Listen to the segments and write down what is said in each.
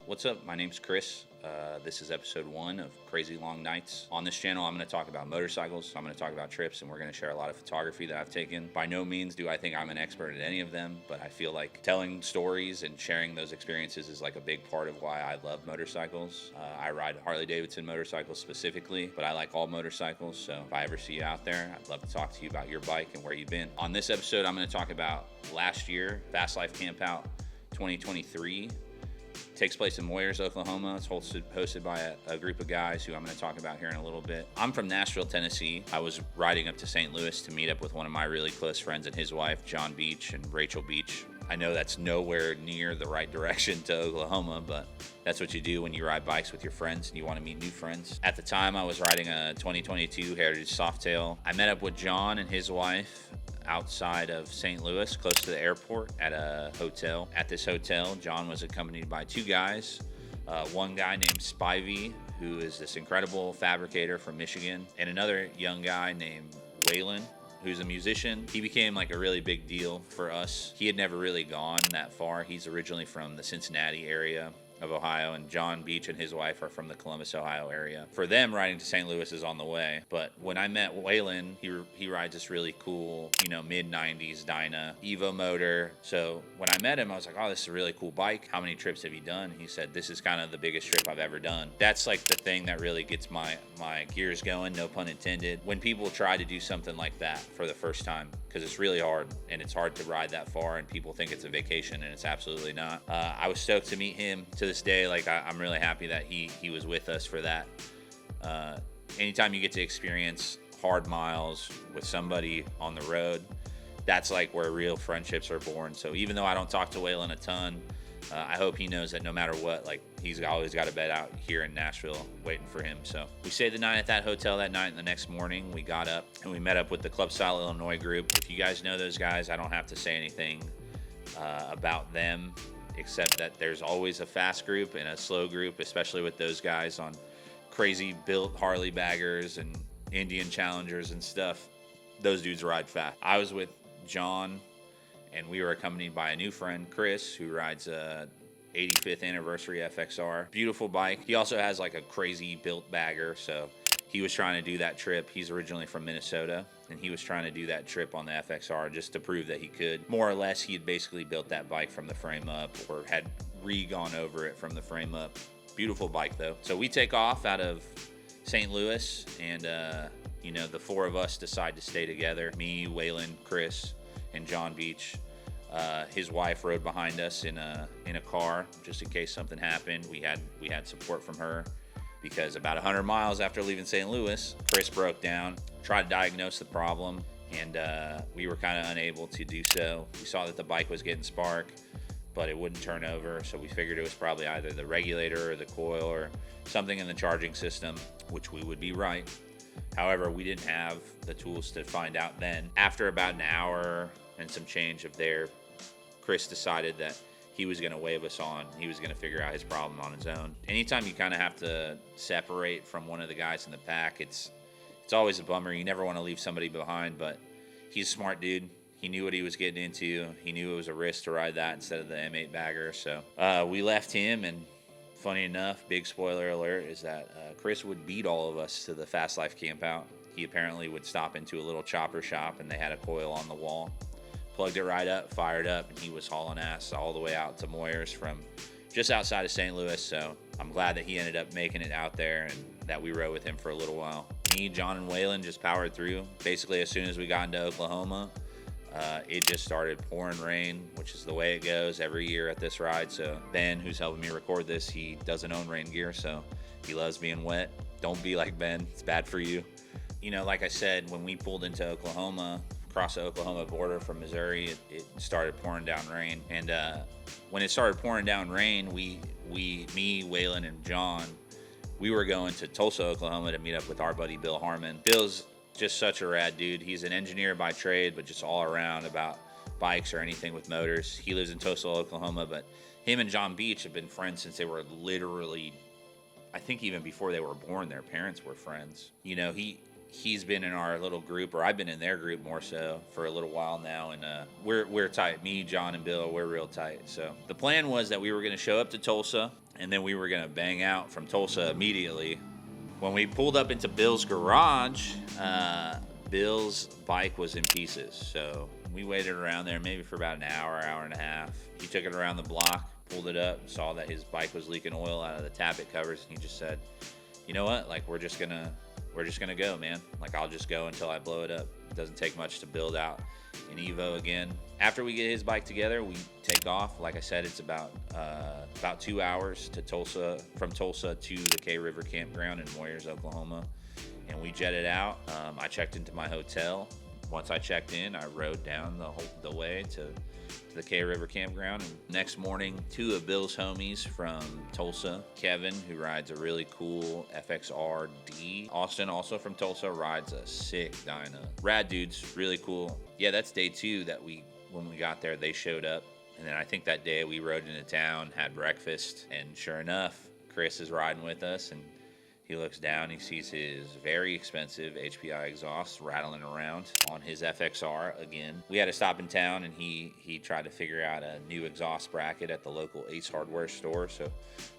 What's up? My name's Chris. This is episode 1 of CrazyLongNIghts. On this channel, I'm going to talk about motorcycles. I'm going to talk about trips, and we're going to share a lot of photography that I've taken. By no means do I think I'm an expert at any of them, but I feel like telling stories and sharing those experiences is like a big part of why I love motorcycles. I ride Harley-Davidson motorcycles specifically, but I like all motorcycles, so if I ever see you out there, I'd love to talk to you about your bike and where you've been. On this episode, I'm going to talk about last year, Fast Life Campout 2023. Takes place in Moyers, Oklahoma. It's hosted by a group of guys who I'm going to talk about here in a little bit. I'm from Nashville, Tennessee. I was riding up to St. Louis to meet up with one of my really close friends and his wife, John Beach and Rachel Beach. I know that's nowhere near the right direction to Oklahoma, but that's what you do when you ride bikes with your friends and you want to meet new friends. At the time, I was riding a 2022 Heritage Softail. I met up with John and his wife outside of St. Louis, close to the airport, at a hotel. At this hotel, John was accompanied by two guys. One guy named Spivey, who is this incredible fabricator from Michigan, and another young guy named Waylon, who's a musician. He became like a really big deal for us. He had never really gone that far. He's originally from the Cincinnati area of Ohio, and John Beach and his wife are from the Columbus, Ohio area. For them, riding to St. Louis is on the way. But when I met Waylon, he rides this really cool, mid-90s Dyna Evo motor. So when I met him, I was like, oh, this is a really cool bike. How many trips have you done? He said, this is kind of the biggest trip I've ever done. That's like the thing that really gets my gears going, no pun intended. When people try to do something like that for the first time, because it's really hard, and it's hard to ride that far, and people think it's a vacation, and it's absolutely not. I was stoked to meet him. To this day, I'm really happy that he was with us for that. Anytime you get to experience hard miles with somebody on the road, that's like where real friendships are born. So even though I don't talk to Waylon a ton, I hope he knows that no matter what, he's always got a bed out here in Nashville waiting for him. So we stayed the night at that hotel that night, and the next morning we got up and we met up with the Club Style Illinois group. If you guys know those guys, I don't have to say anything about them, except that there's always a fast group and a slow group, especially with those guys on crazy built Harley baggers and Indian Challengers and stuff. Those dudes ride fast. I was with John, and we were accompanied by a new friend, Chris, who rides a 85th anniversary FXR. Beautiful bike. He also has like a crazy built bagger, so he was trying to do that trip. He's originally from Minnesota, and he was trying to do that trip on the FXR just to prove that he could. More or less, he had basically built that bike from the frame up, or had re-gone over it from the frame up. Beautiful bike, though. So we take off out of St. Louis, and the four of us decide to stay together. Me, Waylon, Chris, and John Beach. His wife rode behind us in a car just in case something happened. We had support from her, because about 100 miles after leaving St. Louis, Chris broke down, tried to diagnose the problem, and we were kind of unable to do so. We saw that the bike was getting spark, but it wouldn't turn over, so we figured it was probably either the regulator or the coil or something in the charging system, which we would be right. However, we didn't have the tools to find out then. After about an hour and some change of there, Chris decided that he was going to wave us on. He was going to figure out his problem on his own. Anytime you kind of have to separate from one of the guys in the pack, it's always a bummer. You never want to leave somebody behind, but he's a smart dude. He knew what he was getting into. He knew it was a risk to ride that instead of the M8 bagger. So we left him, and funny enough, big spoiler alert, is that Chris would beat all of us to the Fast Life Campout. He apparently would stop into a little chopper shop, and they had a coil on the wall. Plugged it right up, fired up, and he was hauling ass all the way out to Moyers from just outside of St. Louis. So I'm glad that he ended up making it out there and that we rode with him for a little while. Me, John, and Waylon just powered through. Basically, as soon as we got into Oklahoma, it just started pouring rain, which is the way it goes every year at this ride. So Ben, who's helping me record this, he doesn't own rain gear, so he loves being wet. Don't be like Ben. It's bad for you. Like I said, when we pulled into Oklahoma, across the Oklahoma border from Missouri, it started pouring down rain. And when it started pouring down rain, me, Waylon, and John, we were going to Tulsa, Oklahoma to meet up with our buddy Bill Harmon. Bill's just such a rad dude. He's an engineer by trade, but just all around about bikes or anything with motors. He lives in Tulsa, Oklahoma, but him and John Beach have been friends since they were literally, I think even before they were born, their parents were friends. He's been in our little group, or I've been in their group more so, for a little while now, and we're tight. Me, John, and Bill, we're real tight. So the plan was that we were going to show up to Tulsa, and then we were going to bang out from Tulsa immediately. When we pulled up into Bill's garage, Bill's bike was in pieces. So we waited around there maybe for about an hour, hour and a half. He took it around the block, pulled it up, saw that his bike was leaking oil out of the tappet covers, and he just said, you know what, like, we're just gonna go, man. Like, I'll just go until I blow it up. It doesn't take much to build out an Evo again. After we get his bike together, we take off. Like I said, it's about 2 hours to Tulsa, from Tulsa to the K River Campground in Moyers, Oklahoma, and we jetted out. I checked into my hotel. Once I checked in, I rode down the way to the K River Campground. And next morning, 2 of Bill's homies from Tulsa, Kevin, who rides a really cool FXR-D. Austin, also from Tulsa, rides a sick Dyna. Rad dudes, really cool. Yeah, that's day 2 that when we got there, they showed up. And then I think that day we rode into town, had breakfast, and sure enough, Chris is riding with us, and he looks down, he sees his very expensive HPI exhaust rattling around on his FXR again. We had to stop in town, and he tried to figure out a new exhaust bracket at the local Ace Hardware store. So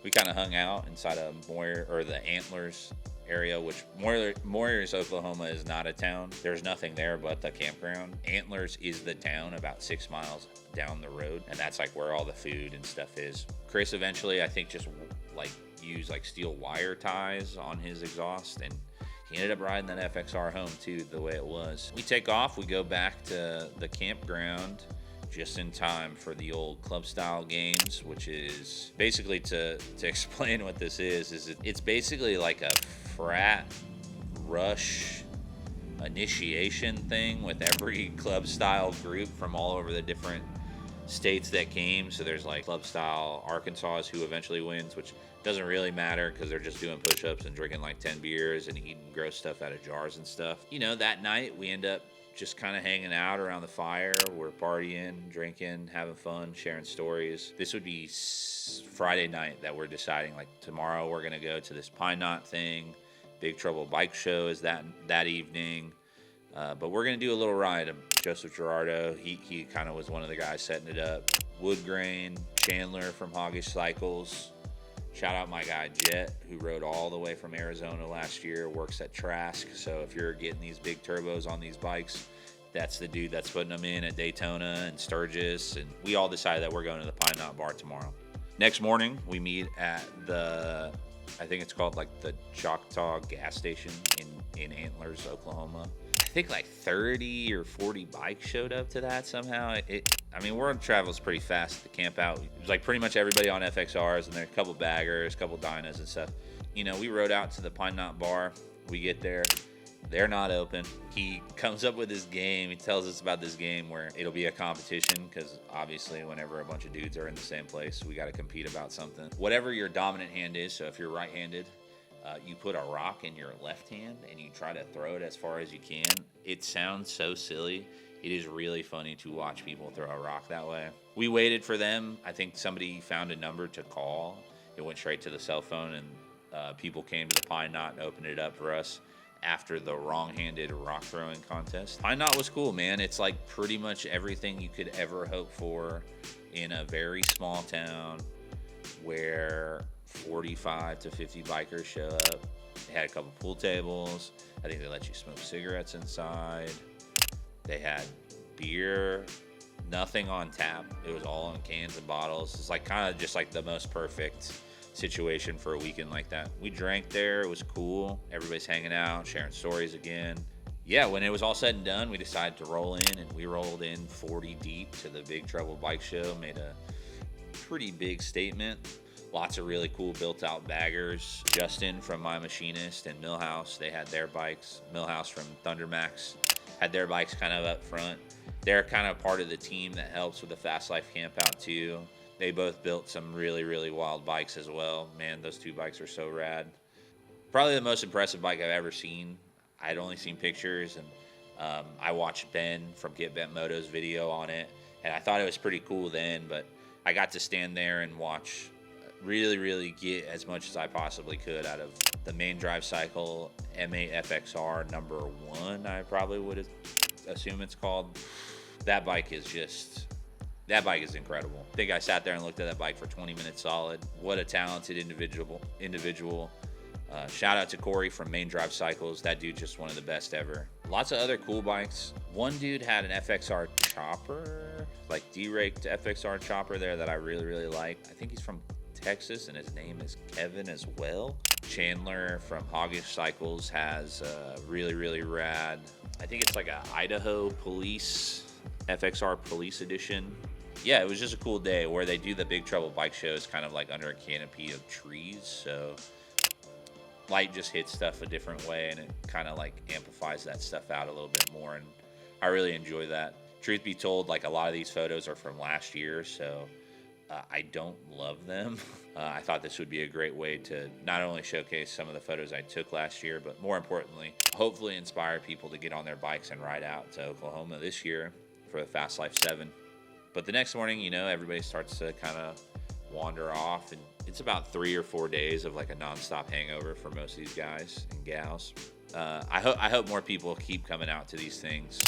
we kind of hung out inside of the Antlers area, which Moyers, Oklahoma is not a town. There's nothing there but the campground. Antlers is the town about 6 miles down the road, and that's like where all the food and stuff is. Chris eventually, I think, just used steel wire ties on his exhaust, and he ended up riding that FXR home too, the way it was. We take off, we go back to the campground just in time for the old club style games, which is basically, to explain what this is it's basically like a frat rush initiation thing with every club style group from all over the different states that came. So there's like club style Arkansas, who eventually wins, which doesn't really matter because they're just doing push-ups and drinking like 10 beers and eating gross stuff out of jars and stuff. That night we end up just kind of hanging out around the fire. We're partying, drinking, having fun, sharing stories. This would be Friday night that we're deciding, like, tomorrow we're going to go to this Pine Knot thing. Big Trouble Bike Show is that evening. But we're going to do a little ride. Joseph Jurado, he kind of was one of the guys setting it up. Woodgrain, Chandler from Hoggish Cycles. Shout out my guy Jet, who rode all the way from Arizona last year, works at Trask. So if you're getting these big turbos on these bikes, that's the dude that's putting them in at Daytona and Sturgis. And we all decided that we're going to the Pine Knot Bar tomorrow. Next morning, we meet at I think it's called like the Choctaw gas station in Antlers, Oklahoma. I think like 30 or 40 bikes showed up to that somehow. World travels pretty fast at the camp out. It was like pretty much everybody on FXRs, and there are a couple baggers, a couple Dynas and stuff. We rode out to the Pine Knot Bar. We get there. They're not open. He comes up with this game. He tells us about this game where it'll be a competition, because obviously whenever a bunch of dudes are in the same place, we got to compete about something. Whatever your dominant hand is, so if you're right-handed, you put a rock in your left hand and you try to throw it as far as you can. It sounds so silly. It is really funny to watch people throw a rock that way. We waited for them. I think somebody found a number to call. It went straight to the cell phone, and people came to the Pine Knot and opened it up for us after the wrong-handed rock throwing contest. Pine Knot was cool, man. It's like pretty much everything you could ever hope for in a very small town where 45 to 50 bikers show up. They had a couple pool tables. I think they let you smoke cigarettes inside. They had beer, nothing on tap. It was all in cans and bottles. It's like kind of just like the most perfect situation for a weekend like that. We drank there. It was cool. Everybody's hanging out, sharing stories again. Yeah, when it was all said and done, we decided to roll in, and we rolled in 40 deep to the Big Trouble Bike Show. Made a pretty big statement. Lots of really cool built-out baggers. Justin from My Machinist and Millhouse, they had their bikes. Millhouse from Thundermax had their bikes kind of up front. They're kind of part of the team that helps with the Fast Life Campout too. They both built some really, really wild bikes as well. Man, those two bikes are so rad. Probably the most impressive bike I've ever seen. I'd only seen pictures, and I watched Ben from Get Bent Moto's video on it, and I thought it was pretty cool then, but I got to stand there and watch, really get as much as I possibly could out of the main drive cycle M8 FXR number 1, I probably would assume it's called. That bike is just, That bike is incredible. I think I sat there and looked at that bike for 20 minutes solid. What a talented individual. Shout out to Cory from Main Drive Cycles. That dude's just one of the best ever. Lots of other cool bikes. One dude had an FXR chopper, like deraked FXR chopper there that I really like. I think he's from Texas and his name is Kevin as well. Chandler from Hoggish Cycles has a really rad, I think it's like a Idaho Police FXR Police Edition. Yeah, it was just a cool day where they do the Big Trouble bike shows kind of like under a canopy of trees, so light just hits stuff a different way and it kind of like amplifies that stuff out a little bit more, and I really enjoy that. Truth be told, like a lot of these photos are from last year, so I don't love them. I thought this would be a great way to not only showcase some of the photos I took last year, but more importantly, hopefully inspire people to get on their bikes and ride out to Oklahoma this year for the Fast Life 7. But the next morning, you know, everybody starts to kind of wander off, and it's about 3 or 4 days of like a nonstop hangover for most of these guys and gals. I hope more people keep coming out to these things.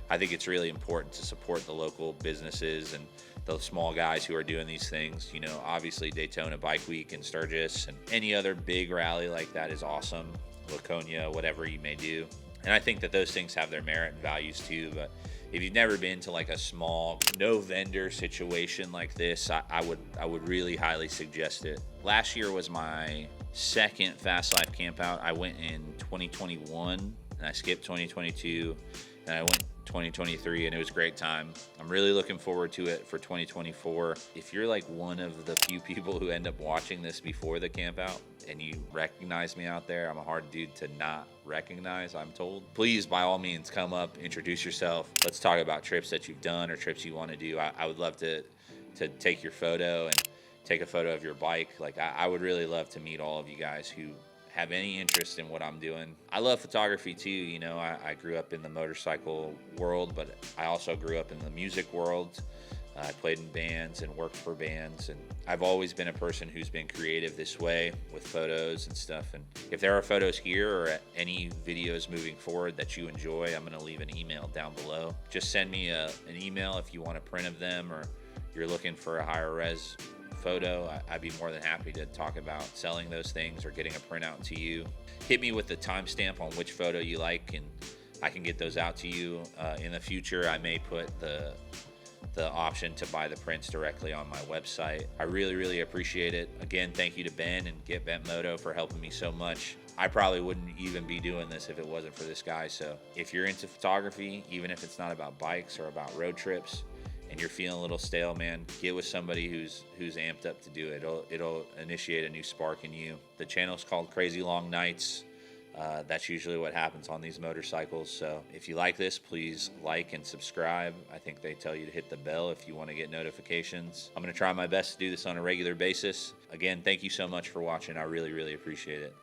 I think it's really important to support the local businesses and the small guys who are doing these things. You know, obviously Daytona Bike Week and Sturgis and any other big rally like that is awesome. Laconia, whatever you may do. And I think that those things have their merit and values too, but if you've never been to like a small no vendor situation like this, I would really highly suggest it. Last year was my second Fast Life Campout. I went in 2021 and I skipped 2022 and I went 2023 and it was a great time. I'm really looking forward to it for 2024. If you're like one of the few people who end up watching this before the campout and you recognize me out there, I'm a hard dude to not recognize, I'm told. Please, by all means, come up, introduce yourself. Let's talk about trips that you've done or trips you want to do. I would love to take your photo and take a photo of your bike. Like I would really love to meet all of you guys who have any interest in what I'm doing. I love photography too. You know, I grew up in the motorcycle world, but I also grew up in the music world. I played in bands and worked for bands, and I've always been a person who's been creative this way with photos and stuff. And if there are photos here or any videos moving forward that you enjoy, I'm going to leave an email down below. Just send me an email if you want a print of them or you're looking for a higher res photo. I'd be more than happy to talk about selling those things or getting a print out to you. Hit me with the timestamp on which photo you like and I can get those out to you. In the future, I may put the option to buy the prints directly on my website. I really appreciate it. Again, thank you to Ben and Get Bent Moto for helping me so much. I probably wouldn't even be doing this if it wasn't for this guy. So if you're into photography, even if it's not about bikes or about road trips, and you're feeling a little stale, man, get with somebody who's amped up to do it. It'll initiate a new spark in you. The channel's called CrazyLongNIghts. That's usually what happens on these motorcycles. So if you like this, please like and subscribe. I think they tell you to hit the bell if you want to get notifications. I'm going to try my best to do this on a regular basis. Again, thank you so much for watching. I really appreciate it.